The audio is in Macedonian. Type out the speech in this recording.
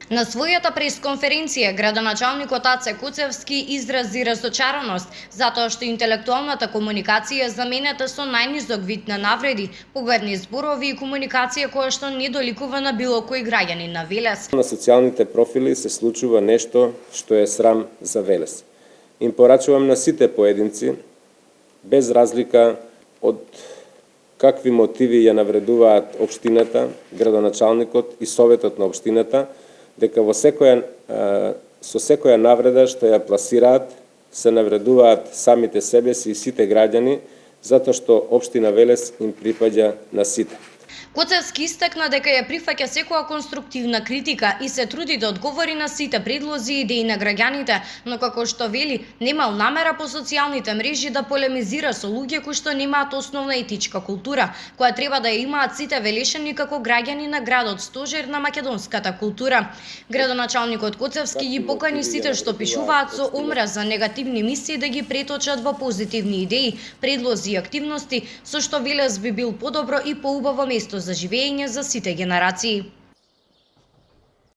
На својата пресконференција, градоначалникот Аце Куцевски изрази разочараност затоа што интелектуалната комуникација е заменета со најнизок вид на навреди, погадни зборови и комуникација која што не доликува на било кој граѓанин на Велес. На социјалните профили се случува нешто што е срам за Велес. Им порачувам на сите поединци, без разлика од какви мотиви ја навредуваат општината, градоначалникот и советот на општината, дека со секоја навреда што ја пласираат, се навредуваат самите себе си и сите граѓани, затоа што општина Велес им припаѓа на сите. Куцевски истакна дека ја прифаќа секоја конструктивна критика и се труди да одговори на сите предлози и идеи на граѓаните, но како што вели, немал намера по социјалните мрежи да полемизира со луѓе кои што немаат основна етичка култура, која треба да ја имаат сите велешани како граѓани на градот стожер на македонската култура. Градоначалникот Куцевски ги покани сите што пишуваат со омраза негативни мисли да ги преточат во позитивни идеи, предлози и активности, со што Велес би бил подобро и поубаво место за живење за сите генерации.